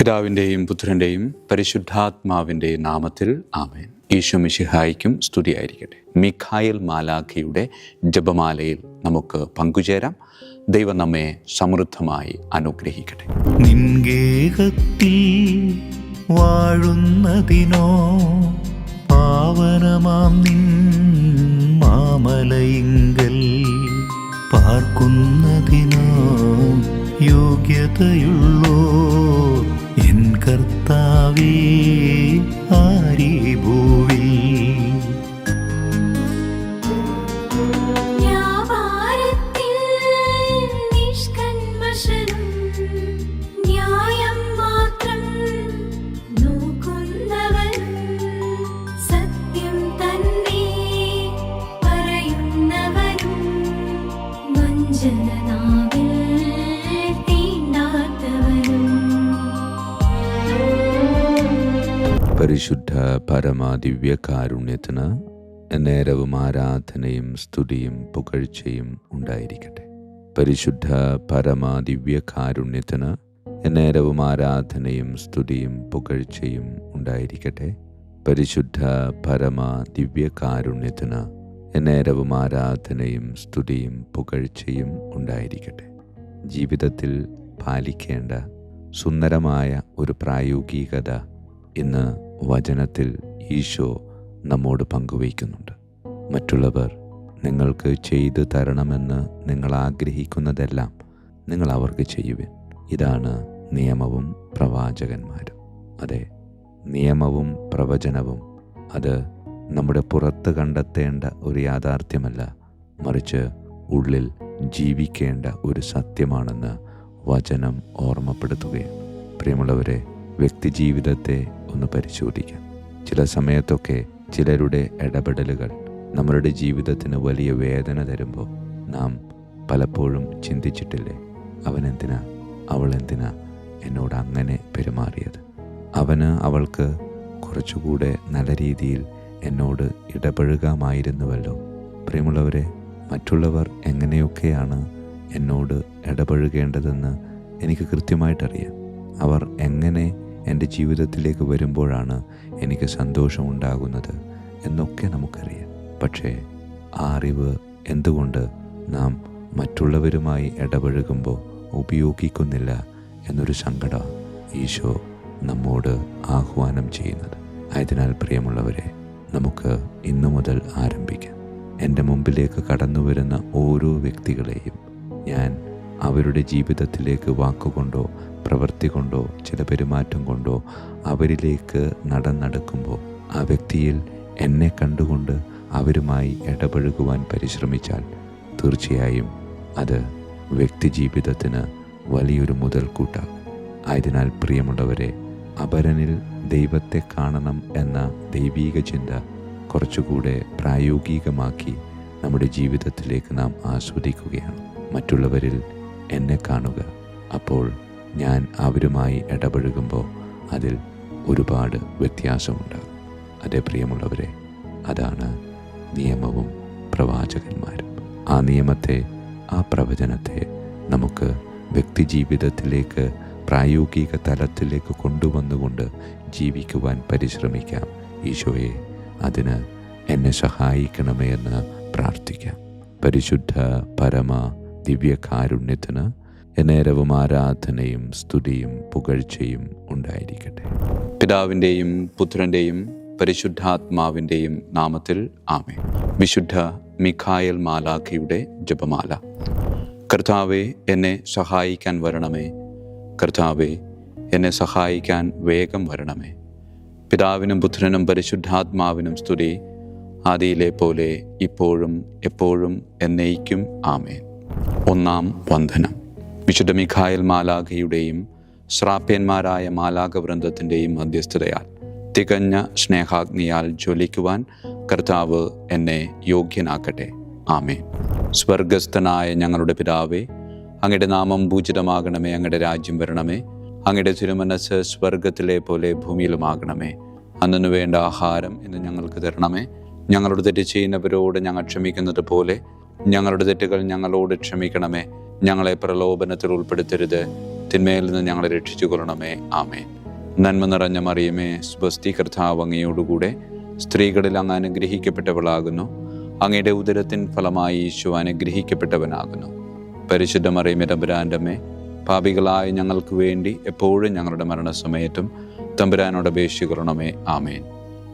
പിതാവിൻ്റെയും പുത്രൻ്റെയും പരിശുദ്ധാത്മാവിൻ്റെയും നാമത്തിൽ ആമേൻ. ഈശോ മിശിഹായ്ക്കും സ്തുതിയായിരിക്കട്ടെ. മിഖായേൽ മാലാഖയുടെ ജപമാലയിൽ നമുക്ക് പങ്കുചേരാം. ദൈവം നമ്മെ സമൃദ്ധമായി അനുഗ്രഹിക്കട്ടെ. നിൻഗേഹത്തിൽ വാഴുന്നതിനോ പാവനമാം നിൻ മാമലയിങ്കൽ പാർക്കുന്നതിനോ യോഗ്യതയുള്ളോ എൻ കർത്താവേ ആരീ ഭൂവിൽ. പരിശുദ്ധ പരമാദിവ്യകാരുണ്യത്തിന് നേരവും ആരാധനയും സ്തുതിയും പുകഴ്ചയും ഉണ്ടായിരിക്കട്ടെ. പരിശുദ്ധ പരമാദിവ്യകാരുണ്യത്തിന് നേരവും ആരാധനയും സ്തുതിയും പുകഴ്ചയും ഉണ്ടായിരിക്കട്ടെ. പരിശുദ്ധ പരമാദിവ്യകാരുണ്യത്തിന് നേരവും ആരാധനയും സ്തുതിയും പുകഴ്ചയും ഉണ്ടായിരിക്കട്ടെ. ജീവിതത്തിൽ പാലിക്കേണ്ട സുന്ദരമായ ഒരു പ്രായോഗികത ഇന്ന് വചനത്തിൽ ഈശോ നമ്മോട് പങ്കുവയ്ക്കുന്നുണ്ട്. മറ്റുള്ളവർ നിങ്ങൾക്ക് ചെയ്തു തരണമെന്ന് നിങ്ങൾ ആഗ്രഹിക്കുന്നതെല്ലാം നിങ്ങൾ അവർക്ക് ചെയ്യുവിൻ. ഇതാണ് നിയമവും പ്രവാചകന്മാരും. അതെ, നിയമവും പ്രവചനവും അത് നമ്മുടെ പുറത്ത് കണ്ടെത്തേണ്ട ഒരു യാഥാർത്ഥ്യമല്ല, മറിച്ച് ഉള്ളിൽ ജീവിക്കേണ്ട ഒരു സത്യമാണെന്ന് വചനം ഓർമ്മപ്പെടുത്തുകയാണ്. പ്രിയമുള്ളവരെ, വ്യക്തിജീവിതത്തെ ഒന്ന് പരിശോധിക്കാം. ചില സമയത്തൊക്കെ ചിലരുടെ ഇടപെടലുകൾ നമ്മളുടെ ജീവിതത്തിന് വലിയ വേദന തരുമ്പോൾ നാം പലപ്പോഴും ചിന്തിച്ചിട്ടില്ലേ, അവനെന്തിനാ അവളെന്തിനാ എന്നോട് അങ്ങനെ പെരുമാറിയത്, അവൾക്ക് കുറച്ചുകൂടെ നല്ല രീതിയിൽ എന്നോട് ഇടപഴകാമായിരുന്നുവല്ലോ. പ്രിയമുള്ളവരെ, മറ്റുള്ളവർ എങ്ങനെയൊക്കെയാണ് എന്നോട് ഇടപഴകേണ്ടതെന്ന് എനിക്ക് കൃത്യമായിട്ടറിയാം. അവർ എങ്ങനെ എൻ്റെ ജീവിതത്തിലേക്ക് വരുമ്പോഴാണ് എനിക്ക് സന്തോഷമുണ്ടാകുന്നത് എന്നൊക്കെ നമുക്കറിയാം. പക്ഷേ ആ അറിവ് എന്തുകൊണ്ട് നാം മറ്റുള്ളവരുമായി ഇടപഴകുമ്പോൾ ഉപയോഗിക്കുന്നില്ല എന്നൊരു സങ്കടം ഈശോ നമ്മോട് ആഹ്വാനം ചെയ്യുന്നത്. ആയതിനാൽ പ്രിയമുള്ളവരെ, നമുക്ക് ഇന്നു മുതൽ ആരംഭിക്കാം. എൻ്റെ മുമ്പിലേക്ക് കടന്നു വരുന്ന ഓരോ വ്യക്തികളെയും ഞാൻ അവരുടെ ജീവിതത്തിലേക്ക് വാക്കുകൊണ്ടോ പ്രവൃത്തി കൊണ്ടോ ചില പെരുമാറ്റം കൊണ്ടോ അവരിലേക്ക് നടക്കുമ്പോൾ ആ വ്യക്തിയിൽ എന്നെ കണ്ടുകൊണ്ട് അവരുമായി ഇടപഴകുവാൻ പരിശ്രമിച്ചാൽ തീർച്ചയായും അത് വ്യക്തി ജീവിതത്തിന് വലിയൊരു മുതൽക്കൂട്ടാകും. ആയതിനാൽ പ്രിയമുള്ളവരെ, അപരനിൽ ദൈവത്തെ കാണണം എന്ന ദൈവീക ചിന്ത കുറച്ചുകൂടെ പ്രായോഗികമാക്കി നമ്മുടെ ജീവിതത്തിലേക്ക് നാം ആസ്വദിക്കുകയാണ്. മറ്റുള്ളവരിൽ എന്നെ കാണുക, അപ്പോൾ ഞാൻ അവരുമായി ഇടപഴകുമ്പോൾ അതിൽ ഒരുപാട് വ്യത്യാസമുണ്ടാകും. അതേ പ്രിയമുള്ളവരെ, അതാണ് നിയമവും പ്രവാചകന്മാരും. ആ നിയമത്തെ, ആ പ്രവചനത്തെ നമുക്ക് വ്യക്തി ജീവിതത്തിലേക്ക് പ്രായോഗിക തലത്തിലേക്ക് കൊണ്ടുവന്നുകൊണ്ട് ജീവിക്കുവാൻ പരിശ്രമിക്കാം. ഈശോയെ, അതിന് എന്നെ സഹായിക്കണമേ എന്ന് പ്രാർത്ഥിക്കാം. പരിശുദ്ധ പരമ ദിവ്യകാരുണ്യത്തിന് നേരവും ആരാധനയും സ്തുതിയും പുകഴ്ചയും ഉണ്ടായിരിക്കട്ടെ. പിതാവിൻ്റെയും പുത്രൻ്റെയും പരിശുദ്ധാത്മാവിൻ്റെയും നാമത്തിൽ ആമേൻ. വിശുദ്ധ മിഖായേൽ മാലാഖയുടെ ജപമാല. കർത്താവേ, എന്നെ സഹായിക്കാൻ വരണമേ. കർത്താവേ, എന്നെ സഹായിക്കാൻ വേഗം വരണമേ. പിതാവിനും പുത്രനും പരിശുദ്ധാത്മാവിനും സ്തുതി, ആദിയിലെ പോലെ ഇപ്പോഴും എപ്പോഴും എന്നേക്കും ആമേൻ. ഒന്നാം വന്ദനം. വിശുദ്ധ മിഖായേൽ മാലാഖയുടെയും ശ്രാപ്യന്മാരായ മാലാഖവൃന്ദത്തിൻ്റെയും മധ്യസ്ഥതയാൽ തികഞ്ഞ സ്നേഹാഗ്നിയാൽ ജ്വലിക്കുവാൻ കർത്താവ് എന്നെ യോഗ്യനാക്കട്ടെ. ആമേൻ. സ്വർഗസ്ഥനായ ഞങ്ങളുടെ പിതാവേ, അങ്ങയുടെ നാമം പൂജിതമാകണമേ. അങ്ങയുടെ രാജ്യം വരണമേ. അങ്ങയുടെ തിരുമനസ്സ് സ്വർഗത്തിലെ പോലെ ഭൂമിയിലുമാകണമേ. അന്നു വേണ്ട ആഹാരം ഇന്ന് ഞങ്ങൾക്ക് തരണമേ. ഞങ്ങളുടെ തെറ്റ് ചെയ്യുന്നവരോട് ഞങ്ങൾ ക്ഷമിക്കുന്നത് പോലെ ഞങ്ങളുടെ തെറ്റുകൾ ഞങ്ങളോട് ക്ഷമിക്കണമേ. ഞങ്ങളെ പ്രലോഭനത്തിൽ ഉൾപ്പെടുത്തരുത്, തിന്മയിൽ നിന്ന് ഞങ്ങളെ രക്ഷിച്ചു കൊള്ളണമേ. ആമേൻ. നന്മ നിറഞ്ഞ മറിയമേ, സ്വസ്തി, കർത്താവ് അങ്ങയോടുകൂടെ സ്ത്രീകളിൽ അങ്ങ് അനുഗ്രഹിക്കപ്പെട്ടവളാകുന്നു. അങ്ങയുടെ ഉദരത്തിൻ ഫലമായി ഈശോ അനുഗ്രഹിക്കപ്പെട്ടവനാകുന്നു. പരിശുദ്ധ മറിയമേ, തമ്പുരാൻ്റെ അമ്മേ, പാപികളായ ഞങ്ങൾക്ക് വേണ്ടി എപ്പോഴും ഞങ്ങളുടെ മരണസമയത്തും തമ്പുരാനോട് അപേക്ഷിക്കണമേ. ആമേൻ.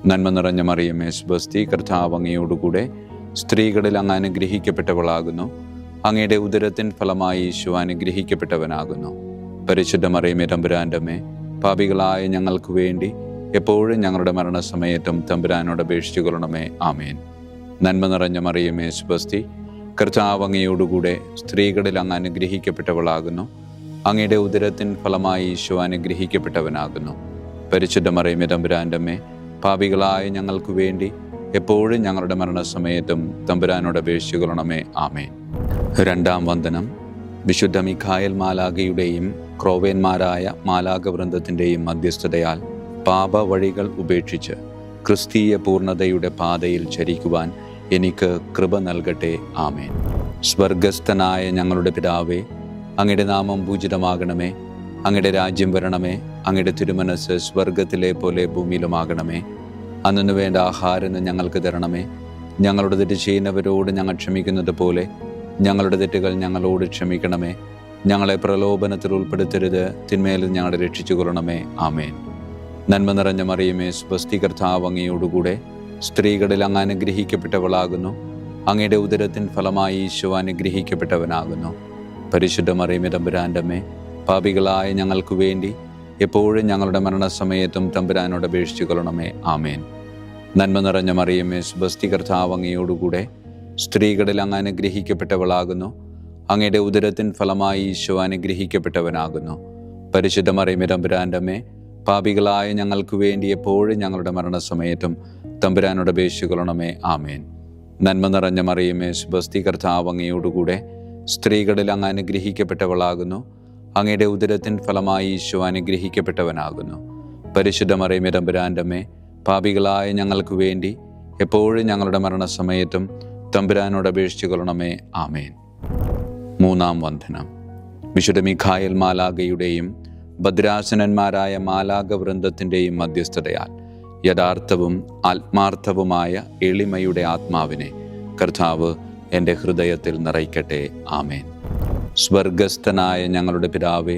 നന്മ നിറഞ്ഞ മറിയമേ, സ്വസ്തി, കർത്താവ് അങ്ങയോടുകൂടെ സ്ത്രീകളിൽ അങ്ങ് അനുഗ്രഹിക്കപ്പെട്ടവളാകുന്നു. അങ്ങയുടെ ഉദരത്തിൻ ഫലമായി ഈശോ അനുഗ്രഹിക്കപ്പെട്ടവനാകുന്നു. പരിശുദ്ധ മറിയമേ, തമ്പുരാൻ്റെ അമ്മേ, പാപികളായ ഞങ്ങൾക്ക് വേണ്ടി എപ്പോഴും ഞങ്ങളുടെ മരണസമയത്തും തമ്പുരാനോട് അപേക്ഷിച്ചുകൊള്ളണമേ. ആമേൻ. നന്മ നിറഞ്ഞ മറിയമേ, സ്വസ്തി, കർത്താവ് അങ്ങയോടുകൂടെ സ്ത്രീകളിൽ അങ്ങ് അനുഗ്രഹിക്കപ്പെട്ടവളാകുന്നു. അങ്ങയുടെ ഉദരത്തിൻ ഫലമായി ഈശോ അനുഗ്രഹിക്കപ്പെട്ടവനാകുന്നു. പരിശുദ്ധ മറിയമേ, തമ്പുരാൻ്റെ അമ്മേ, പാപികളായ ഞങ്ങൾക്ക് വേണ്ടി എപ്പോഴും ഞങ്ങളുടെ മരണസമയത്തും തമ്പുരാനോട് അപേക്ഷിച്ചുകൊള്ളണമേ. ആമേൻ. രണ്ടാം വന്ദനം. വിശുദ്ധ മിഖായേൽ മാലാഖയുടെയും ക്രോവേന്മാരായ മാലാഖവൃന്ദത്തിൻ്റെയും മധ്യസ്ഥതയാൽ പാപ വഴികൾ ഉപേക്ഷിച്ച് ക്രിസ്തീയ പൂർണ്ണതയുടെ പാതയിൽ ചരിക്കുവാൻ എനിക്ക് കൃപ നൽകട്ടെ. ആമേൻ. സ്വർഗസ്ഥനായ ഞങ്ങളുടെ പിതാവേ, അങ്ങയുടെ നാമം പൂജിതമാകണമേ. അങ്ങയുടെ രാജ്യം വരണമേ. അങ്ങയുടെ തിരുമനസ് സ്വർഗത്തിലെ പോലെ ഭൂമിയിലുമാകണമേ. അന്നു വേണ്ട ആഹാരം ഞങ്ങൾക്ക് തരണമേ. ഞങ്ങളുടെ തെറ്റ് ചെയ്യുന്നവരോട് ഞങ്ങൾ ക്ഷമിക്കുന്നത് പോലെ ഞങ്ങളുടെ തെറ്റുകൾ ഞങ്ങളോട് ക്ഷമിക്കണമേ. ഞങ്ങളെ പ്രലോഭനത്തിൽ ഉൾപ്പെടുത്തരുത്, തിന്മയിൽ ഞങ്ങളെ രക്ഷിച്ചുകൊള്ളണമേ. ആമേൻ. നന്മ നിറഞ്ഞ മറിയമേ, സ്വസ്തി, കർത്താവ് അങ്ങയോടുകൂടെ സ്ത്രീകളിൽ അങ്ങ് അനുഗ്രഹിക്കപ്പെട്ടവളാകുന്നു. അങ്ങയുടെ ഉദരത്തിൻ ഫലമായി ഈശോ അനുഗ്രഹിക്കപ്പെട്ടവനാകുന്നു. പരിശുദ്ധ മറിയമേ, തമ്പുരാൻ്റെ അമ്മേ, പാപികളായ ഞങ്ങൾക്ക് വേണ്ടി എപ്പോഴും ഞങ്ങളുടെ മരണസമയത്തും തമ്പുരാനോട് അപേക്ഷിച്ചുകൊള്ളണമേ. ആമേൻ. നന്മ നിറഞ്ഞ മറിയമേ, സ്വസ്തി, കർത്താവ് അങ്ങയോടുകൂടെ സ്ത്രീകളിൽ അങ്ങ് അനുഗ്രഹിക്കപ്പെട്ടവളാകുന്നു. അങ്ങയുടെ ഉദരത്തിൻ ഫലമായി ഈശോ അനുഗ്രഹിക്കപ്പെട്ടവനാകുന്നു. പരിശുദ്ധ മറിയമേ, തമ്പുരാൻ്റെ അമ്മേ, പാപികളായ ഞങ്ങൾക്ക് വേണ്ടി എപ്പോഴും ഞങ്ങളുടെ മരണസമയത്തും തമ്പുരാനോട് അപേക്ഷിച്ചുകൊള്ളണമേ. ആമേൻ. നന്മ നിറഞ്ഞ മറിയമേ, സ്വസ്തി, കർത്താവ് അങ്ങയോടുകൂടെ സ്ത്രീകളിൽ അങ്ങ് അനുഗ്രഹിക്കപ്പെട്ടവളാകുന്നു. അങ്ങയുടെ ഉദരത്തിൻ ഫലമായി ഈശോ അനുഗ്രഹിക്കപ്പെട്ടവനാകുന്നു. പരിശുദ്ധ മറിയമേ, തമ്പുരാൻ്റെ അമ്മേ, പാപികളായ ഞങ്ങൾക്ക് വേണ്ടി എപ്പോഴും ഞങ്ങളുടെ മരണസമയത്തും തമ്പുരാനോട് അപേക്ഷിച്ചുകൊള്ളണമേ. ആമേൻ. മൂന്നാം വന്ദനം. വിശുദ്ധ മിഖായേൽ മാലാഖയുടെയും ഭദ്രാസനന്മാരായ മാലാഖവൃന്ദത്തിൻ്റെയും മധ്യസ്ഥതയാൽ യഥാർത്ഥവും ആത്മാർത്ഥവുമായ എളിമയുടെ ആത്മാവിനെ കർത്താവ് എൻ്റെ ഹൃദയത്തിൽ നിറയ്ക്കട്ടെ. ആമേൻ. സ്വർഗസ്ഥനായ ഞങ്ങളുടെ പിതാവേ,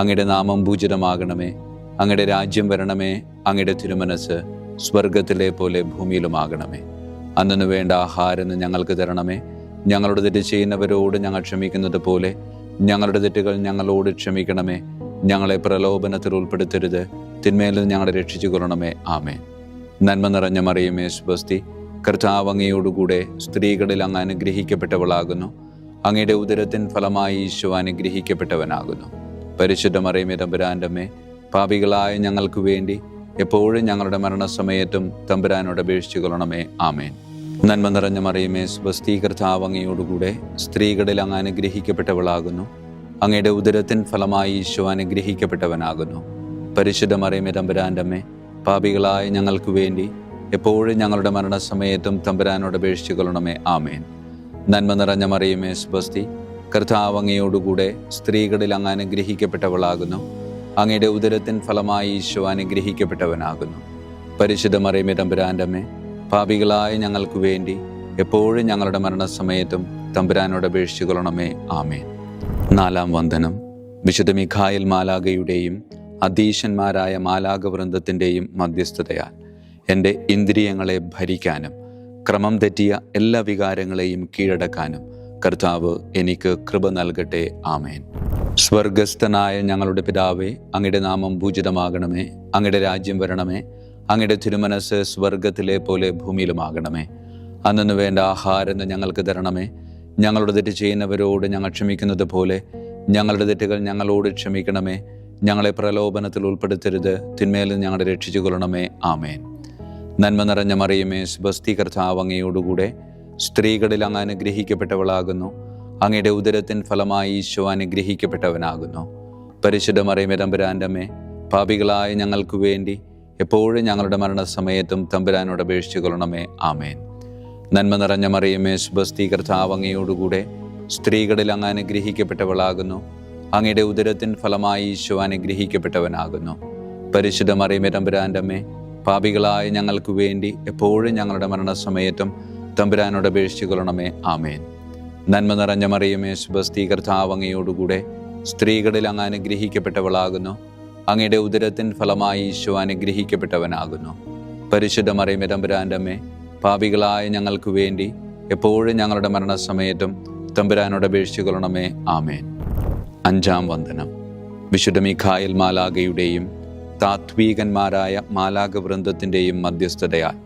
അങ്ങയുടെ നാമം പൂജിതമാകണമേ. അങ്ങയുടെ രാജ്യം വരണമേ. അങ്ങയുടെ തിരുമനസ് സ്വർഗത്തിലെ പോലെ ഭൂമിയിലുമാകണമേ. അന്നു വേണ്ട ആഹാരം ഞങ്ങൾക്ക് തരണമേ. ഞങ്ങളുടെ തെറ്റ് ചെയ്യുന്നവരോട് ഞങ്ങൾ ക്ഷമിക്കുന്നത് പോലെ ഞങ്ങളുടെ തെറ്റുകൾ ഞങ്ങളോട് ക്ഷമിക്കണമേ. ഞങ്ങളെ പ്രലോഭനത്തിൽ ഉൾപ്പെടുത്തരുത്, തിന്മയിൽ ഞങ്ങളെ രക്ഷിച്ചുകൊള്ളണമേ. ആമേൻ. നന്മ നിറഞ്ഞ മറിയമേ, സ്വസ്തി, കർത്താവ് അങ്ങയോടുകൂടെ സ്ത്രീകളിൽ അങ്ങ് അനുഗ്രഹിക്കപ്പെട്ടവളാകുന്നു. അങ്ങയുടെ ഉദരത്തിൻ ഫലമായി ഈശോ അനുഗ്രഹിക്കപ്പെട്ടവനാകുന്നു. പരിശുദ്ധ മറിയമേ, തമ്പുരാൻ്റെ അമ്മേ, പാപികളായ ഞങ്ങൾക്ക് വേണ്ടി എപ്പോഴും ഞങ്ങളുടെ മരണസമയത്തും തമ്പുരാനോട് അപേക്ഷിച്ചുകൊള്ളണമേ. ആമേൻ. നന്മ നിറഞ്ഞ മറിയമേ, സ്വസ്തി, കർത്താവ് അങ്ങയോടുകൂടെ സ്ത്രീകളിൽ അങ്ങ് അനുഗ്രഹിക്കപ്പെട്ടവളാകുന്നു. അങ്ങയുടെ ഉദരത്തിൻ ഫലമായി ഈശോ അനുഗ്രഹിക്കപ്പെട്ടവനാകുന്നു. പരിശുദ്ധ മറിയമേ, തമ്പുരാൻ്റെ അമ്മേ, പാപികളായ ഞങ്ങൾക്ക് വേണ്ടി എപ്പോഴും ഞങ്ങളുടെ മരണസമയത്തും തമ്പുരാനോട് അപേക്ഷിച്ചുകൊള്ളണമേ. ആമേൻ. നന്മ നിറഞ്ഞ മറിയമേ, സ്വസ്തി, കർത്താവ് അങ്ങയോടുകൂടെ സ്ത്രീകളിൽ അങ്ങ് അനുഗ്രഹിക്കപ്പെട്ടവളാകുന്നു. അങ്ങയുടെ ഉദരത്തിൻ ഫലമായി ഈശോ അനുഗ്രഹിക്കപ്പെട്ടവനാകുന്നു. പരിശുദ്ധ മറിയമേ, തമ്പുരാൻ്റെ അമ്മേ, പാപികളായ ഞങ്ങൾക്ക് വേണ്ടി എപ്പോഴും ഞങ്ങളുടെ മരണസമയത്തും തമ്പുരാനോട് അപേക്ഷിച്ചുകൊള്ളണമേ. ആമേൻ. നാലാം വന്ദനം. വിശുദ്ധ മിഖായേൽ മാലാഖയുടെയും അധീശന്മാരായ മാലാഖവൃന്ദത്തിൻ്റെയും മധ്യസ്ഥതയാൽ എൻ്റെ ഇന്ദ്രിയങ്ങളെ ഭരിക്കാനും ക്രമം തെറ്റിയ എല്ലാ വികാരങ്ങളെയും കീഴടക്കാനും കർത്താവ് എനിക്ക് കൃപ നൽകട്ടെ. ആമേൻ. സ്വർഗസ്ഥനായ ഞങ്ങളുടെ പിതാവേ, അങ്ങയുടെ നാമം പൂജിതമാകണമേ. അങ്ങയുടെ രാജ്യം വരണമേ. അങ്ങയുടെ തിരുമനസ് സ്വർഗത്തിലെ പോലെ ഭൂമിയിലുമാകണമേ. അന്നു വേണ്ട ആഹാരം ഞങ്ങൾക്ക് തരണമേ. ഞങ്ങളുടെ തെറ്റ് ചെയ്യുന്നവരോട് ഞങ്ങൾ ക്ഷമിക്കുന്നത് പോലെ ഞങ്ങളുടെ തെറ്റുകൾ ഞങ്ങളോട് ക്ഷമിക്കണമേ. ഞങ്ങളെ പ്രലോഭനത്തിൽ ഉൾപ്പെടുത്തരുത്, തിന്മയിൽ ഞങ്ങളെ രക്ഷിച്ചുകൊള്ളണമേ. ആമേൻ. നന്മ നിറഞ്ഞ മറിയമേ, സ്വസ്തി, കർത്താവ് അങ്ങയോടുകൂടെ സ്ത്രീകളിൽ അങ്ങ് അനുഗ്രഹിക്കപ്പെട്ടവളാകുന്നു. അങ്ങയുടെ ഉദരത്തിൻ ഫലമായി ഈശോ അനുഗ്രഹിക്കപ്പെട്ടവനാകുന്നു. പരിശുദ്ധ മറിയമേ, തമ്പുരാൻ്റെ അമ്മേ, പാപികളായ ഞങ്ങൾക്ക് വേണ്ടി എപ്പോഴും ഞങ്ങളുടെ മരണസമയത്തും തമ്പുരാനോട് അപേക്ഷിച്ചുകൊള്ളണമേ. ആമേൻ. നന്മ നിറഞ്ഞ മറിയമേ, സ്വസ്തി, കർത്താവ് അങ്ങയോടുകൂടെ സ്ത്രീകളിൽ അങ്ങ് അനുഗ്രഹിക്കപ്പെട്ടവളാകുന്നു. അങ്ങയുടെ ഉദരത്തിൻ ഫലമായി ഈശോ അനുഗ്രഹിക്കപ്പെട്ടവനാകുന്നു. പരിശുദ്ധ മറിയമേ തമ്പുരാൻ്റെ അമ്മേ, പാപികളായ ഞങ്ങൾക്ക് വേണ്ടി എപ്പോഴും ഞങ്ങളുടെ മരണസമയത്തും തമ്പുരാനോട് അപേക്ഷിച്ചു കൊള്ളണമേ. ആമേൻ. നന്മ നിറഞ്ഞ മറിയമേ, സുബസ്തി, കർത്താവ് അങ്ങയോടുകൂടെ സ്ത്രീകളിൽ അങ്ങ് അനുഗ്രഹിക്കപ്പെട്ടവളാകുന്നു. അങ്ങയുടെ ഉദരത്തിൻ ഫലമായി ഈശോ അനുഗ്രഹിക്കപ്പെട്ടവനാകുന്നു. പരിശുദ്ധ മറിയമേ തമ്പുരാൻ്റെ അമ്മേ, പാപികളായ ഞങ്ങൾക്ക് വേണ്ടി എപ്പോഴും ഞങ്ങളുടെ മരണസമയത്തും തമ്പുരാനോട് അപേക്ഷിച്ചു കൊള്ളണമേ. ആമേൻ. അഞ്ചാം വന്ദനം. വിശുദ്ധ മിഖായേൽ മാലാഖയുടെയും താത്വീകന്മാരായ മാലാഖവൃന്ദത്തിൻ്റെയും മധ്യസ്ഥതയാൽ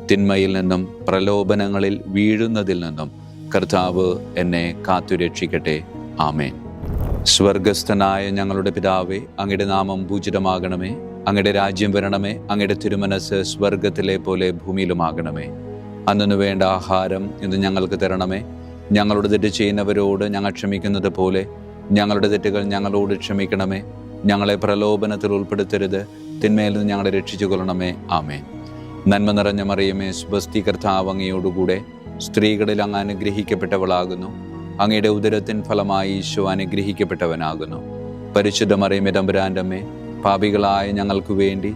തിന്മയിൽ നിന്നും പ്രലോഭനങ്ങളിൽ വീഴുന്നതിൽ നിന്നും കർത്താവ് എന്നെ കാത്തുരക്ഷിക്കട്ടെ. ആമേൻ. സ്വർഗസ്ഥനായ ഞങ്ങളുടെ പിതാവേ, അങ്ങയുടെ നാമം പൂജിതമാകണമേ. അങ്ങയുടെ രാജ്യം വരണമേ. അങ്ങയുടെ തിരുമനസ് സ്വർഗത്തിലെ പോലെ ഭൂമിയിലുമാകണമേ. അന്നു വേണ്ട ആഹാരം ഇന്ന് ഞങ്ങൾക്ക് തരണമേ. ഞങ്ങളോട് തെറ്റ് ചെയ്യുന്നവരോട് ഞങ്ങൾ ക്ഷമിക്കുന്നത് പോലെ ഞങ്ങളുടെ തെറ്റുകൾ ഞങ്ങളോട് ക്ഷമിക്കണമേ. ഞങ്ങളെ പ്രലോഭനത്തിൽ ഉൾപ്പെടുത്തരുത്, തിന്മയിൽ നിന്ന് ഞങ്ങളെ രക്ഷിച്ചു കൊള്ളണമേ. ആമേൻ. നന്മ നിറഞ്ഞ മറിയമേ, സുബസ്തി, കർത്താവ് അങ്ങയോടുകൂടെ സ്ത്രീകളിൽ അങ്ങ് അനുഗ്രഹിക്കപ്പെട്ടവളാകുന്നു. അങ്ങയുടെ ഉദരത്തിൻ ഫലമായി ഈശോ അനുഗ്രഹിക്കപ്പെട്ടവനാകുന്നു. പരിശുദ്ധ മറിയമേ തമ്പുരാൻ്റെ അമ്മേ, പാപികളായ ഞങ്ങൾക്ക് വേണ്ടി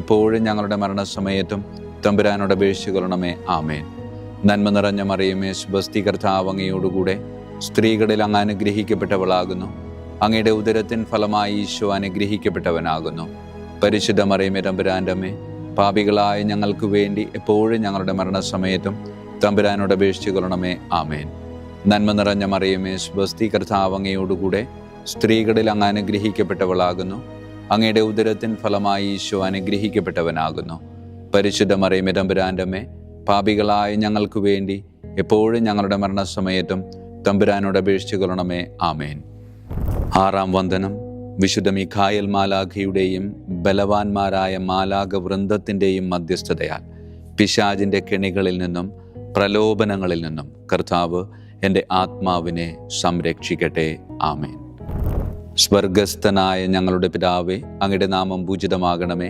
എപ്പോഴും ഞങ്ങളുടെ മരണസമയത്തും തമ്പുരാനോട് അപേക്ഷിച്ചു കൊള്ളണമേ. ആമേൻ. നന്മ നിറഞ്ഞ മറിയമേ, സുബസ്തി, കർത്താവ് അങ്ങയോടുകൂടെ സ്ത്രീകളിൽ അങ്ങ് അനുഗ്രഹിക്കപ്പെട്ടവളാകുന്നു. അങ്ങയുടെ ഉദരത്തിൻ ഫലമായി ഈശോ അനുഗ്രഹിക്കപ്പെട്ടവനാകുന്നു. പരിശുദ്ധ മറിയമേ തമ്പുരാൻ്റെ അമ്മേ, പാപികളായ ഞങ്ങൾക്ക് വേണ്ടി എപ്പോഴും ഞങ്ങളുടെ മരണസമയത്തും തമ്പുരാനോട് അപേക്ഷിച്ചു കൊള്ളണമേ. ആമേൻ. നന്മ നിറഞ്ഞ മറിയമേ, സുബസ്തി, കർത്താവ് അങ്ങയോടുകൂടെ സ്ത്രീകളിൽ അങ്ങ് അനുഗ്രഹിക്കപ്പെട്ടവളാകുന്നു. അങ്ങയുടെ ഉദരത്തിൻ ഫലമായി ഈശോ അനുഗ്രഹിക്കപ്പെട്ടവനാകുന്നു. പരിശുദ്ധ മറിയമേ തമ്പുരാൻ്റെ അമ്മേ, പാപികളായ ഞങ്ങൾക്ക് വേണ്ടി എപ്പോഴും ഞങ്ങളുടെ മരണസമയത്തും തമ്പുരാനോട് അപേക്ഷിച്ചു കൊള്ളണമേ. ആമേൻ. ആറാം വന്ദനം. വിശുദ്ധ മിഖായേൽ മാലാഖയുടെയും ബലവാന്മാരായ മാലാഖവൃന്ദത്തിൻ്റെയും മധ്യസ്ഥതയാൽ പിശാചിൻ്റെ കെണികളിൽ നിന്നും പ്രലോഭനങ്ങളിൽ നിന്നും കർത്താവ് എൻ്റെ ആത്മാവിനെ സംരക്ഷിക്കട്ടെ. ആമേൻ. സ്വർഗസ്ഥനായ ഞങ്ങളുടെ പിതാവേ, അങ്ങയുടെ നാമം പൂജിതമാകണമേ.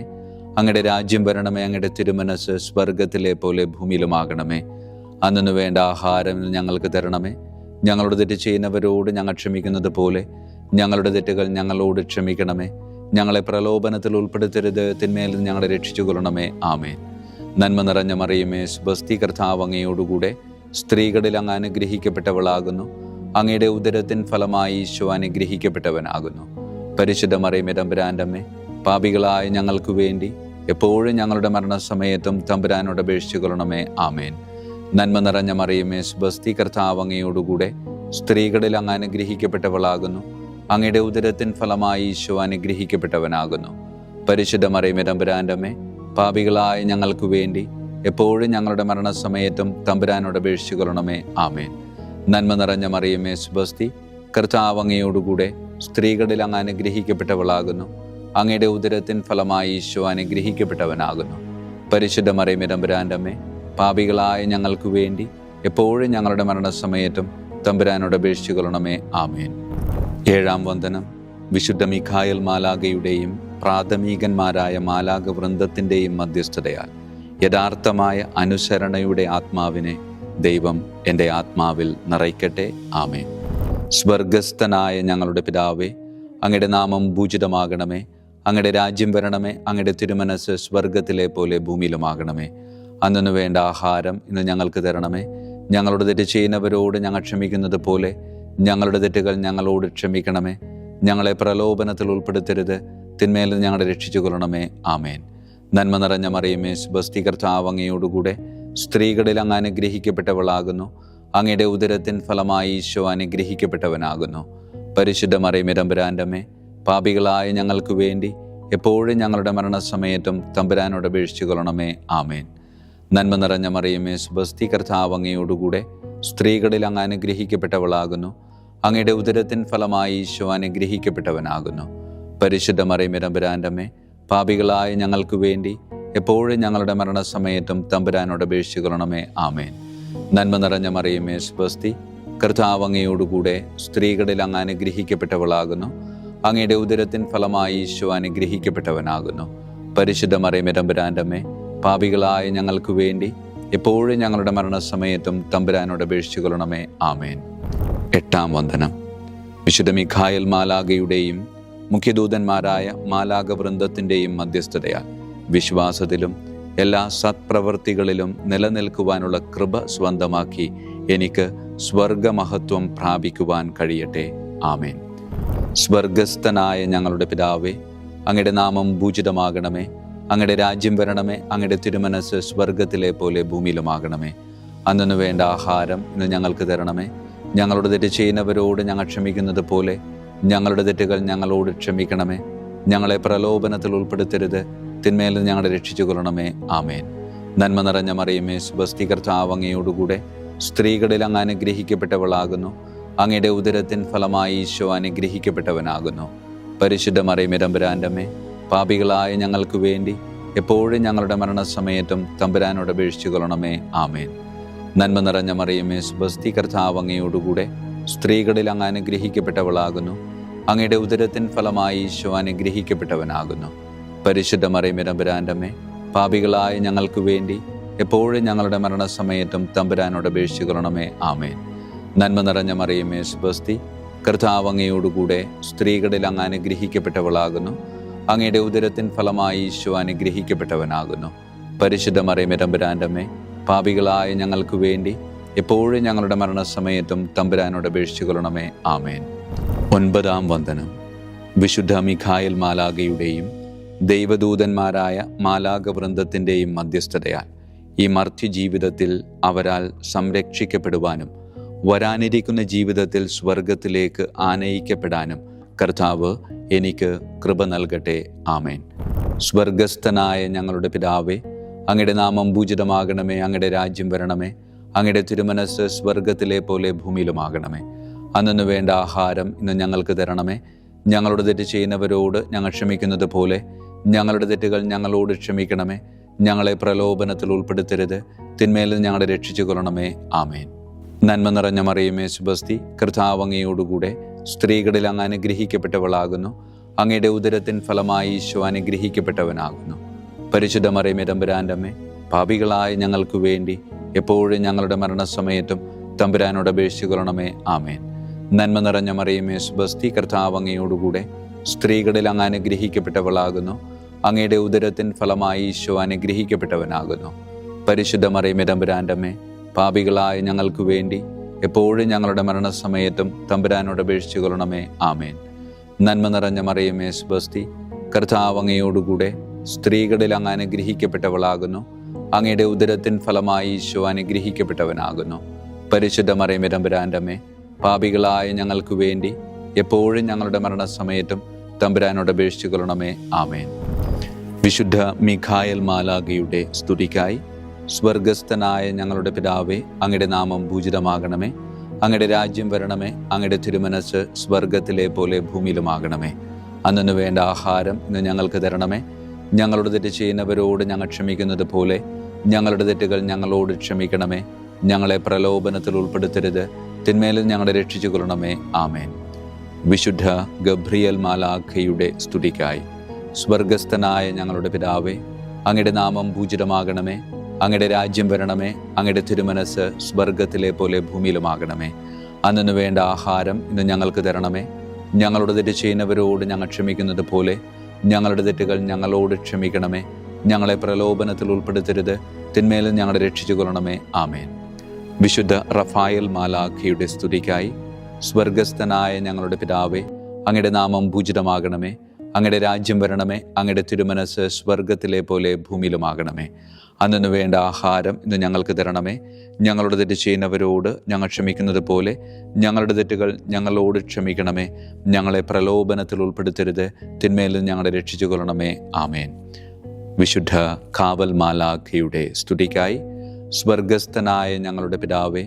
അങ്ങയുടെ രാജ്യം വരണമേ. അങ്ങയുടെ തിരുമനസ് സ്വർഗത്തിലെ പോലെ ഭൂമിയിലുമാകണമേ. അന്നു വേണ്ട ആഹാരം ഞങ്ങൾക്ക് തരണമേ. ഞങ്ങളോട് തെറ്റ് ചെയ്യുന്നവരോട് ഞങ്ങൾ ക്ഷമിക്കുന്നത് പോലെ ഞങ്ങളുടെ തെറ്റുകൾ ഞങ്ങളോട് ക്ഷമിക്കണമേ. ഞങ്ങളെ പ്രലോഭനത്തിൽ ഉൾപ്പെടുത്തരുത്, തിന്മയിൽ നിന്ന് ഞങ്ങളെ രക്ഷിച്ചു കൊള്ളണമേ. ആമേൻ. നന്മ നിറഞ്ഞ മറിയമേ, സുബസ്തി, കർത്താവ് അങ്ങയോടുകൂടെ സ്ത്രീകളിൽ അങ്ങ് അനുഗ്രഹിക്കപ്പെട്ടവളാകുന്നു. അങ്ങയുടെ ഉദരത്തിൻ ഫലമായി ഈശോ അനുഗ്രഹിക്കപ്പെട്ടവനാകുന്നു. പരിശുദ്ധ മറിയമേ തമ്പുരാൻ്റെ അമ്മേ, പാപികളായ ഞങ്ങൾക്ക് വേണ്ടി എപ്പോഴും ഞങ്ങളുടെ മരണസമയത്തും തമ്പുരാനോട് അപേക്ഷിച്ചു കൊള്ളണമേ. ആമേൻ. നന്മ നിറഞ്ഞ മറിയമേ, സുബസ്തി, കർത്താവ് അങ്ങയോടുകൂടെ സ്ത്രീകളിൽ അങ്ങ് അനുഗ്രഹിക്കപ്പെട്ടവളാകുന്നു. അങ്ങയുടെ ഉദരത്തിൻ ഫലമായി ഈശോ അനുഗ്രഹിക്കപ്പെട്ടവനാകുന്നു. പരിശുദ്ധ മറിയമേ തമ്പുരാൻ്റെ അമ്മേ, പാപികളായ ഞങ്ങൾക്ക് വേണ്ടി എപ്പോഴും ഞങ്ങളുടെ മരണസമയത്തും തമ്പുരാനോട് അപേക്ഷിച്ചു കൊള്ളണമേ. ആമേൻ. നന്മ നിറഞ്ഞ മറിയമേ, സുബസ്തി, കർത്താവ് അങ്ങയോടുകൂടെ സ്ത്രീകളിൽ അങ്ങ് അനുഗ്രഹിക്കപ്പെട്ടവളാകുന്നു. അങ്ങയുടെ ഉദരത്തിൻ ഫലമായി ഈശോ അനുഗ്രഹിക്കപ്പെട്ടവനാകുന്നു. പരിശുദ്ധ മറിയമേ തമ്പുരാൻ്റെ അമ്മേ, പാപികളായ ഞങ്ങൾക്ക് വേണ്ടി എപ്പോഴും ഞങ്ങളുടെ മരണസമയത്തും തമ്പുരാനോട് അപേക്ഷിച്ചു കൊള്ളണമേ. ആമേൻ. ഏഴാം വന്ദനം. വിശുദ്ധ മിഖായേൽ മാലാഖയുടെയും പ്രാഥമികന്മാരായ മാലാഖവൃന്ദത്തിൻ്റെയും മധ്യസ്ഥതയാൽ യഥാർത്ഥമായ അനുസരണയുടെ ആത്മാവിനെ ദൈവം എൻ്റെ ആത്മാവിൽ നിറയ്ക്കട്ടെ. ആമേൻ. സ്വർഗസ്ഥനായ ഞങ്ങളുടെ പിതാവേ, അങ്ങയുടെ നാമം പൂജിതമാകണമേ. അങ്ങയുടെ രാജ്യം വരണമേ. അങ്ങയുടെ തിരുമനസ് സ്വർഗത്തിലെ പോലെ ഭൂമിയിലുമാകണമേ. അന്നു വേണ്ട ആഹാരം ഇന്ന് ഞങ്ങൾക്ക് തരണമേ. ഞങ്ങളോട് തെറ്റ് ചെയ്യുന്നവരോട് ഞങ്ങൾ ക്ഷമിക്കുന്നത് പോലെ ഞങ്ങളുടെ തെറ്റുകൾ ഞങ്ങളോട് ക്ഷമിക്കണമേ. ഞങ്ങളെ പ്രലോഭനത്തിൽ ഉൾപ്പെടുത്തരുത്, തിന്മയിൽ നിന്ന് ഞങ്ങളെ രക്ഷിച്ചു കൊള്ളണമേ. ആമേൻ. നന്മ നിറഞ്ഞ മറിയമേ, സുബസ്തി, കർത്താവ് അങ്ങയോടുകൂടെ സ്ത്രീകളിൽ അങ്ങ് അനുഗ്രഹിക്കപ്പെട്ടവളാകുന്നു. അങ്ങയുടെ ഉദരത്തിൻ ഫലമായി ഈശോ അനുഗ്രഹിക്കപ്പെട്ടവനാകുന്നു. പരിശുദ്ധ മറിയമേ തമ്പുരാൻ്റെ അമ്മേ, പാപികളായ ഞങ്ങൾക്ക് വേണ്ടി എപ്പോഴും ഞങ്ങളുടെ മരണസമയത്തും തമ്പുരാനോട് അപേക്ഷിച്ചു കൊള്ളണമേ. ആമേൻ. നന്മ നിറഞ്ഞ മറിയമേ, സുബസ്തി, കർത്താവ് അങ്ങയോടുകൂടെ സ്ത്രീകളിൽ അങ്ങ് അനുഗ്രഹിക്കപ്പെട്ടവളാകുന്നു. അങ്ങയുടെ ഉദരത്തിൻ ഫലമായി ഈശോ അനുഗ്രഹിക്കപ്പെട്ടവനാകുന്നു. പരിശുദ്ധ മറിയമേ തമ്പുരാൻ്റെ അമ്മേ, പാപികളായ ഞങ്ങൾക്ക് വേണ്ടി എപ്പോഴും ഞങ്ങളുടെ മരണസമയത്തും തമ്പുരാനോട് അപേക്ഷിച്ചു കൊള്ളണമേ. ആമേൻ. നന്മ നിറഞ്ഞ മറിയമേ, സുബസ്തി, കർത്താവ് അങ്ങയോടുകൂടെ സ്ത്രീകളിൽ അങ്ങ് അനുഗ്രഹിക്കപ്പെട്ടവളാകുന്നു. അങ്ങയുടെ ഉദരത്തിൻ ഫലമായി ഈശോ അനുഗ്രഹിക്കപ്പെട്ടവനാകുന്നു. പരിശുദ്ധ മറിയമേ തമ്പുരാൻ്റെ അമ്മേ, പാപികളായ ഞങ്ങൾക്ക് വേണ്ടി എപ്പോഴും ഞങ്ങളുടെ മരണസമയത്തും തമ്പുരാനോട് അപേക്ഷിച്ചു കൊള്ളണമേ. ആമേൻ. എട്ടാം വന്ദനം. വിശുദ്ധ മിഖായേൽ മാലാഖയുടെയും മുഖ്യദൂതന്മാരായ മാലാഖവൃന്ദത്തിൻ്റെയും മധ്യസ്ഥതയാൽ വിശ്വാസത്തിലും എല്ലാ സത്പ്രവൃത്തികളിലും നിലനിൽക്കുവാനുള്ള കൃപ സ്വന്തമാക്കി എനിക്ക് സ്വർഗമഹത്വം പ്രാപിക്കുവാൻ കഴിയട്ടെ. ആമേൻ. സ്വർഗസ്ഥനായ ഞങ്ങളുടെ പിതാവേ, അങ്ങയുടെ നാമം പൂജിതമാകണമേ. അങ്ങയുടെ രാജ്യം വരണമേ. അങ്ങയുടെ തിരുമനസ് സ്വർഗത്തിലെ പോലെ ഭൂമിയിലുമാകണമേ. അന്നു വേണ്ട ആഹാരം ഇന്ന് ഞങ്ങൾക്ക് തരണമേ. ഞങ്ങളുടെ തെറ്റ് ചെയ്യുന്നവരോട് ഞങ്ങൾ ക്ഷമിക്കുന്നത് പോലെ ഞങ്ങളുടെ തെറ്റുകൾ ഞങ്ങളോട് ക്ഷമിക്കണമേ. ഞങ്ങളെ പ്രലോഭനത്തിൽ ഉൾപ്പെടുത്തരുത്, തിന്മയിൽ നിന്ന് ഞങ്ങളെ രക്ഷിച്ചു കൊള്ളണമേ. ആമേൻ. നന്മ നിറഞ്ഞ മറിയമേ, സ്വസ്തി, കർത്താവ് അങ്ങയോടുകൂടെ സ്ത്രീകളിൽ അങ്ങ് അനുഗ്രഹിക്കപ്പെട്ടവളാകുന്നു. അങ്ങയുടെ ഉദരത്തിൻ ഫലമായി ഈശോ അനുഗ്രഹിക്കപ്പെട്ടവനാകുന്നു. പരിശുദ്ധ മറിയമേ, തമ്പുരാൻ്റെ അമ്മേ, പാപികളായ ഞങ്ങൾക്ക് വേണ്ടി എപ്പോഴും ഞങ്ങളുടെ മരണസമയത്തും തമ്പുരാനോട് അപേക്ഷിച്ചു കൊള്ളണമേ. ആമേൻ. നന്മ നിറഞ്ഞ മറിയമേ, സ്വസ്തി, കർത്താവ് അങ്ങയോടുകൂടെ സ്ത്രീകളിൽ അങ്ങ് അനുഗ്രഹിക്കപ്പെട്ടവളാകുന്നു. അങ്ങയുടെ ഉദരത്തിൻ ഫലമായി ഈശോ അനുഗ്രഹിക്കപ്പെട്ടവനാകുന്നു. പരിശുദ്ധ മറിയമേ, തമ്പുരാൻ്റെ അമ്മേ, പാപികളായ ഞങ്ങൾക്ക് വേണ്ടി എപ്പോഴും ഞങ്ങളുടെ മരണസമയത്തും തമ്പുരാനോട് അപേക്ഷിച്ചു കൊള്ളണമേ. ആമേൻ. നന്മ നിറഞ്ഞ മറിയമേ, സ്വസ്തി, കർത്താവ് അങ്ങയോടുകൂടെ സ്ത്രീകളിൽ അങ്ങ് അനുഗ്രഹിക്കപ്പെട്ടവളാകുന്നു. അങ്ങയുടെ ഉദരത്തിൻ ഫലമായി ഈശോ അനുഗ്രഹിക്കപ്പെട്ടവനാകുന്നു. പരിശുദ്ധ മറിയമേ, തമ്പുരാൻ്റെ അമ്മേ, പാപികളായ ഞങ്ങൾക്ക് വേണ്ടി എപ്പോഴും ഞങ്ങളുടെ മരണസമയത്തും തമ്പുരാനോട് അപേക്ഷിച്ചു കൊള്ളണമേ. ആമേൻ. 9-ാം വന്ദനം. വിശുദ്ധ മിഖായേൽ മാലാഖയുടെയും ദൈവദൂതന്മാരായ മാലാഖവൃന്ദത്തിൻ്റെയും മധ്യസ്ഥതയാൽ ഈ മർത്യ ജീവിതത്തിൽ അവരാൽ സംരക്ഷിക്കപ്പെടുവാനും വരാനിരിക്കുന്ന ജീവിതത്തിൽ സ്വർഗത്തിലേക്ക് ആനയിക്കപ്പെടാനും കർത്താവ് എനിക്ക് കൃപ നൽകട്ടെ. ആമേൻ. സ്വർഗസ്ഥനായ ഞങ്ങളുടെ പിതാവേ, അങ്ങയുടെ നാമം പൂജിതമാകണമേ. അങ്ങയുടെ രാജ്യം വരണമേ. അങ്ങയുടെ തിരുമനസ് സ്വർഗത്തിലെ പോലെ ഭൂമിയിലുമാകണമേ. അന്നു വേണ്ട ആഹാരം ഇന്ന് ഞങ്ങൾക്ക് തരണമേ. ഞങ്ങളുടെ തെറ്റ് ചെയ്യുന്നവരോട് ഞങ്ങൾ ക്ഷമിക്കുന്നത് പോലെ ഞങ്ങളുടെ തെറ്റുകൾ ഞങ്ങളോട് ക്ഷമിക്കണമേ. ഞങ്ങളെ പ്രലോഭനത്തിൽ ഉൾപ്പെടുത്തരുത്, തിന്മയിൽ നിന്ന് ഞങ്ങളെ രക്ഷിച്ചു കൊള്ളണമേ. ആമേൻ. നന്മ നിറഞ്ഞ മറിയമേ, സ്വസ്തി, കർത്താവ് അങ്ങയോടുകൂടെ സ്ത്രീകളിൽ അങ്ങ് അനുഗ്രഹിക്കപ്പെട്ടവളാകുന്നു. അങ്ങയുടെ ഉദരത്തിൻ ഫലമായി ഈശോ അനുഗ്രഹിക്കപ്പെട്ടവനാകുന്നു. പരിശുദ്ധ മറിയമേ, തമ്പുരാൻ്റെ അമ്മേ, പാപികളായ ഞങ്ങൾക്ക് വേണ്ടി എപ്പോഴും ഞങ്ങളുടെ മരണസമയത്തും തമ്പുരാനോട് അപേക്ഷിച്ചു കൊള്ളണമേ. ആമേൻ. നന്മ നിറഞ്ഞ മറിയമേ, സ്വസ്തി, കർത്താവ് അങ്ങയോടുകൂടെ സ്ത്രീകളിൽ അങ്ങ് അനുഗ്രഹിക്കപ്പെട്ടവളാകുന്നു. അങ്ങയുടെ ഉദരത്തിൻ ഫലമായി ഈശോ അനുഗ്രഹിക്കപ്പെട്ടവനാകുന്നു. പരിശുദ്ധ മറിയമേ, തമ്പുരാൻ്റെ അമ്മേ, പാപികളായ ഞങ്ങൾക്ക് വേണ്ടി എപ്പോഴും ഞങ്ങളുടെ മരണസമയത്തും തമ്പുരാനോട് അപേക്ഷിച്ചു കൊള്ളണമേ. ആമേൻ. നന്മ നിറഞ്ഞ മറിയമേ, സ്വസ്തി, കർത്താവ് അങ്ങയോടുകൂടെ സ്ത്രീകളിൽ അങ്ങ് അനുഗ്രഹിക്കപ്പെട്ടവളാകുന്നു. അങ്ങയുടെ ഉദരത്തിൻ ഫലമായി ഈശോ അനുഗ്രഹിക്കപ്പെട്ടവനാകുന്നു. പരിശുദ്ധ മറിയമേ, തമ്പുരാൻ്റെ അമ്മേ, പാപികളായ ഞങ്ങൾക്ക് വേണ്ടി എപ്പോഴും ഞങ്ങളുടെ മരണസമയത്തും തമ്പുരാനോട് അപേക്ഷിച്ചു കൊള്ളണമേ. ആമേൻ. വിശുദ്ധ മിഖായേൽ മാലാഖയുടെ സ്തുതിക്കായി സ്വർഗസ്ഥനായ ഞങ്ങളുടെ പിതാവേ, അങ്ങയുടെ നാമം പൂജിതമാകണമേ. അങ്ങയുടെ രാജ്യം വരണമേ. അങ്ങയുടെ തിരുമനസ് സ്വർഗത്തിലെ പോലെ ഭൂമിയിലുമാകണമേ. അന്നു വേണ്ട ആഹാരം ഇന്ന് ഞങ്ങൾക്ക് തരണമേ. ഞങ്ങളുടെ തെറ്റ് ചെയ്യുന്നവരോട് ഞങ്ങൾ ക്ഷമിക്കുന്നത് പോലെ ഞങ്ങളുടെ തെറ്റുകൾ ഞങ്ങളോട് ക്ഷമിക്കണമേ. ഞങ്ങളെ പ്രലോഭനത്തിൽ ഉൾപ്പെടുത്തരുത്, തിന്മയിൽ ഞങ്ങളെ രക്ഷിച്ചു കൊള്ളണമേ. ആമേൻ. വിശുദ്ധ ഗബ്രിയേൽ മാലാഖയുടെ സ്തുതിക്കായി സ്വർഗസ്ഥനായ ഞങ്ങളുടെ പിതാവേ, അങ്ങയുടെ നാമം പൂജിതമാകണമേ. അങ്ങയുടെ രാജ്യം വരണമേ. അങ്ങയുടെ തിരുമനസ് സ്വർഗത്തിലെ പോലെ ഭൂമിയിലുമാകണമേ. അന്നു വേണ്ട ആഹാരം ഇന്ന് ഞങ്ങൾക്ക് തരണമേ. ഞങ്ങളുടെ തെറ്റ് ചെയ്യുന്നവരോട് ഞങ്ങൾ ക്ഷമിക്കുന്നത് പോലെ ഞങ്ങളുടെ തെറ്റുകൾ ഞങ്ങളോട് ക്ഷമിക്കണമേ. ഞങ്ങളെ പ്രലോഭനത്തിൽ ഉൾപ്പെടുത്തരുത്, തിന്മയിൽ ഞങ്ങളെ രക്ഷിച്ചു കൊള്ളണമേ. ആമേൻ. വിശുദ്ധ റഫായേൽ മാലാഖയുടെ സ്തുതിക്കായി സ്വർഗസ്ഥനായ ഞങ്ങളുടെ പിതാവേ, അങ്ങയുടെ നാമം പൂജിതമാകണമേ. അങ്ങയുടെ രാജ്യം വരണമേ. അങ്ങയുടെ തിരുമനസ് സ്വർഗത്തിലെ പോലെ ഭൂമിയിലുമാകണമേ. അന്നു വേണ്ട ആഹാരം ഇന്ന് ഞങ്ങൾക്ക് തരണമേ. ഞങ്ങളുടെ തെറ്റ് ചെയ്യുന്നവരോട് ഞങ്ങൾ ക്ഷമിക്കുന്നത് പോലെ ഞങ്ങളുടെ തെറ്റുകൾ ഞങ്ങളോട് ക്ഷമിക്കണമേ. ഞങ്ങളെ പ്രലോഭനത്തിൽ ഉൾപ്പെടുത്തരുത്, തിന്മയിൽ നിന്ന് ഞങ്ങളെ രക്ഷിച്ചു കൊള്ളണമേ. ആമേൻ. വിശുദ്ധ കാവൽ മാലാഖയുടെ സ്തുതിക്കായി സ്വർഗസ്ഥനായ ഞങ്ങളുടെ പിതാവേ,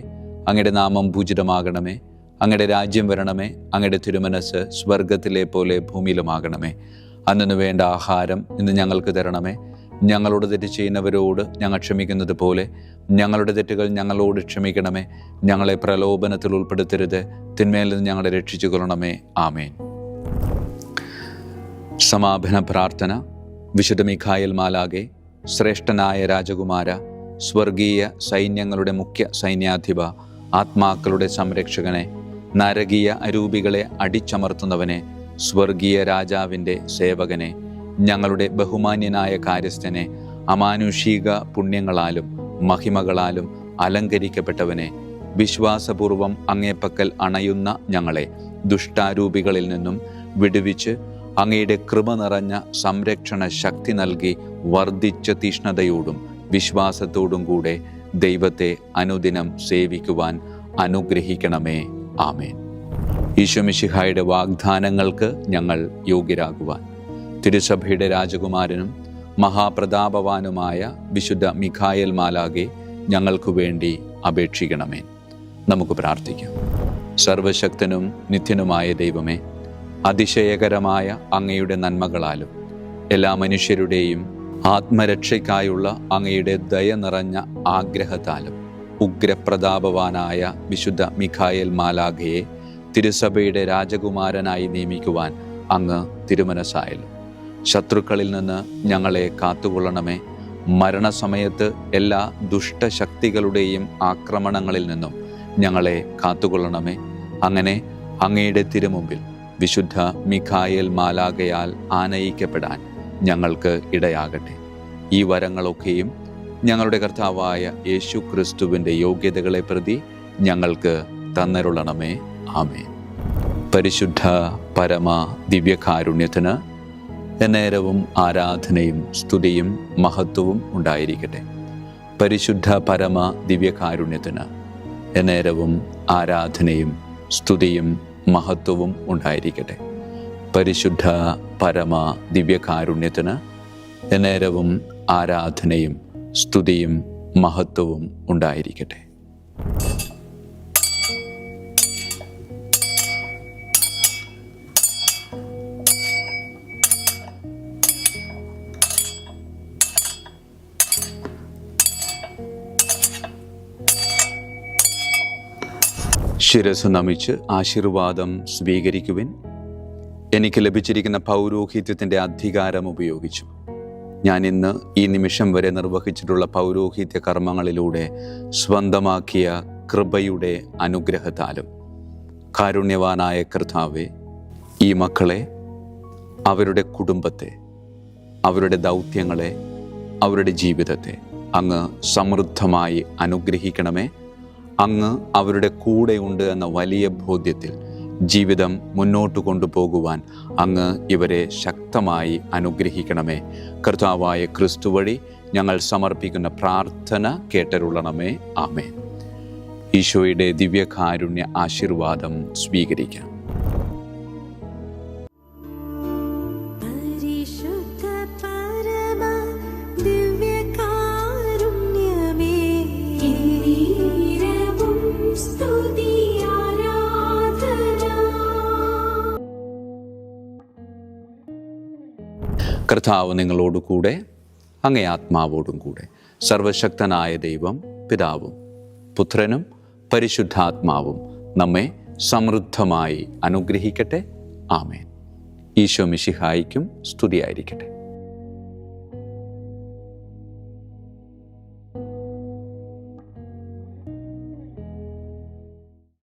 അങ്ങയുടെ നാമം പൂജിതമാകണമേ. അങ്ങയുടെ രാജ്യം വരണമേ. അങ്ങയുടെ തിരുമനസ് സ്വർഗത്തിലെ പോലെ ഭൂമിയിലുമാകണമേ. അന്നു വേണ്ട ആഹാരം ഇന്ന് ഞങ്ങൾക്ക് തരണമേ. ഞങ്ങളോട് തെറ്റ് ചെയ്യുന്നവരോട് ഞങ്ങൾ ക്ഷമിക്കുന്നത് പോലെ ഞങ്ങളുടെ തെറ്റുകൾ ഞങ്ങളോട് ക്ഷമിക്കണമേ. ഞങ്ങളെ പ്രലോഭനത്തിൽ ഉൾപ്പെടുത്തരുത്, തിന്മയിൽ നിന്ന് ഞങ്ങളെ രക്ഷിച്ചു കൊള്ളണമേ. ആമേൻ. സമാപന പ്രാർത്ഥന. വിശുദ്ധ മിഖായേൽ മാലാഖേ, ശ്രേഷ്ഠനായ രാജകുമാര, സ്വർഗീയ സൈന്യങ്ങളുടെ മുഖ്യ സൈന്യാധിപ, ആത്മാക്കളുടെ സംരക്ഷകനെ, നരകീയ അരൂപികളെ അടിച്ചമർത്തുന്നവനെ, സ്വർഗീയ രാജാവിൻ്റെ സേവകനെ, ഞങ്ങളുടെ ബഹുമാന്യനായ കാര്യസ്ഥനെ, അമാനുഷിക പുണ്യങ്ങളാലും മഹിമകളാലും അലങ്കരിക്കപ്പെട്ടവനെ, വിശ്വാസപൂർവം അങ്ങേപ്പക്കൽ അണയുന്ന ഞങ്ങളെ ദുഷ്ടാരൂപികളിൽ നിന്നും വിടുവിച്ച് അങ്ങയുടെ കൃപ നിറഞ്ഞ സംരക്ഷണ ശക്തി നൽകി വർദ്ധിച്ച തീഷ്ണതയോടും വിശ്വാസത്തോടും കൂടെ ദൈവത്തെ അനുദിനം സേവിക്കുവാൻ അനുഗ്രഹിക്കണമേ. ആമേൻ. ഈശോ മിശിഹായുടെ വാഗ്ദാനങ്ങൾക്ക് ഞങ്ങൾ യോഗ്യരാകുവാൻ തിരുസഭയുടെ രാജകുമാരനും മഹാപ്രതാപവാനുമായ വിശുദ്ധ മിഖായേൽ മാലാഖെ ഞങ്ങൾക്കു വേണ്ടി അപേക്ഷിക്കണമേ. നമുക്ക് പ്രാർത്ഥിക്കാം. സർവശക്തനും നിത്യനുമായ ദൈവമേ, അതിശയകരമായ അങ്ങയുടെ നന്മകളാലും എല്ലാ മനുഷ്യരുടെയും ആത്മരക്ഷയ്ക്കായുള്ള അങ്ങയുടെ ദയ നിറഞ്ഞ ആഗ്രഹത്താലും ഉഗ്രപ്രതാപവാനായ വിശുദ്ധ മിഖായേൽ മാലാഖയെ തിരുസഭയുടെ രാജകുമാരനായി നിയമിക്കുവാൻ അങ്ങ് തിരുമനസ്സായല്ലോ. ശത്രുക്കളിൽ നിന്ന് ഞങ്ങളെ കാത്തുകൊള്ളണമേ. മരണസമയത്ത് എല്ലാ ദുഷ്ടശക്തികളുടെയും ആക്രമണങ്ങളിൽ നിന്നും ഞങ്ങളെ കാത്തുകൊള്ളണമേ. അങ്ങനെ അങ്ങയുടെ തിരുമുമ്പിൽ വിശുദ്ധ മിഖായേൽ മാലാഖയാൽ ആനയിക്കപ്പെടാൻ ഞങ്ങൾക്ക് ഇടയാകട്ടെ. ഈ വരങ്ങളൊക്കെയും ഞങ്ങളുടെ കർത്താവായ യേശു ക്രിസ്തുവിൻ്റെ യോഗ്യതകളെ പ്രതി ഞങ്ങൾക്ക് തന്നരുളണമേ. ആമേൻ. പരിശുദ്ധ പരമ ദിവ്യകാരുണ്യത്തിന് എന്നേരവും ആരാധനയും സ്തുതിയും മഹത്വവും ഉണ്ടായിരിക്കട്ടെ. പരിശുദ്ധ പരമ ദിവ്യകാരുണ്യത്തിന് എന്നേരവും ആരാധനയും സ്തുതിയും മഹത്വവും ഉണ്ടായിരിക്കട്ടെ. പരിശുദ്ധ പരമ ദിവ്യകാരുണ്യത്തിന് എന്നേരവും ആരാധനയും സ്തുതിയും മഹത്വവും ഉണ്ടായിരിക്കട്ടെ. ശിരസ് നമിച്ച് ആശീർവാദം സ്വീകരിക്കുവിൻ. എനിക്ക് ലഭിച്ചിരിക്കുന്ന പൗരോഹിത്യത്തിൻ്റെ അധികാരം ഉപയോഗിച്ചു ഞാൻ ഇന്ന് ഈ നിമിഷം വരെ നിർവഹിച്ചിട്ടുള്ള പൗരോഹിത്യ കർമ്മങ്ങളിലൂടെ സ്വന്തമാക്കിയ കൃപയുടെ അനുഗ്രഹത്താലും കാരുണ്യവാനായ കർത്താവേ, ഈ മക്കളെ, അവരുടെ കുടുംബത്തെ, അവരുടെ ദൗത്യങ്ങളെ, അവരുടെ ജീവിതത്തെ അങ്ങ് സമൃദ്ധമായി അനുഗ്രഹിക്കണമേ. അങ്ങ് അവരുടെ കൂടെയുണ്ട് എന്ന വലിയ ബോധ്യത്തിൽ ജീവിതം മുന്നോട്ട് കൊണ്ടുപോകുവാൻ അങ്ങ് ഇവരെ ശക്തമായി അനുഗ്രഹിക്കണമേ. കർത്താവായ ക്രിസ്തു വഴി ഞങ്ങൾ സമർപ്പിക്കുന്ന പ്രാർത്ഥന കേട്ടരുളണമേ. ആമേൻ. ഈശോയുടെ ദിവ്യകാരുണ്യ ആശീർവാദം സ്വീകരിക്കാം. കർത്താവ് നിങ്ങളോടുകൂടെ, അങ്ങേ ആത്മാവോടും കൂടെ. സർവശക്തനായ ദൈവം പിതാവും പുത്രനും പരിശുദ്ധാത്മാവും നമ്മെ സമൃദ്ധമായി അനുഗ്രഹിക്കട്ടെ. ആമേൻ. ഈശോ മിശിഹായിക്കും സ്തുതിയായിരിക്കട്ടെ.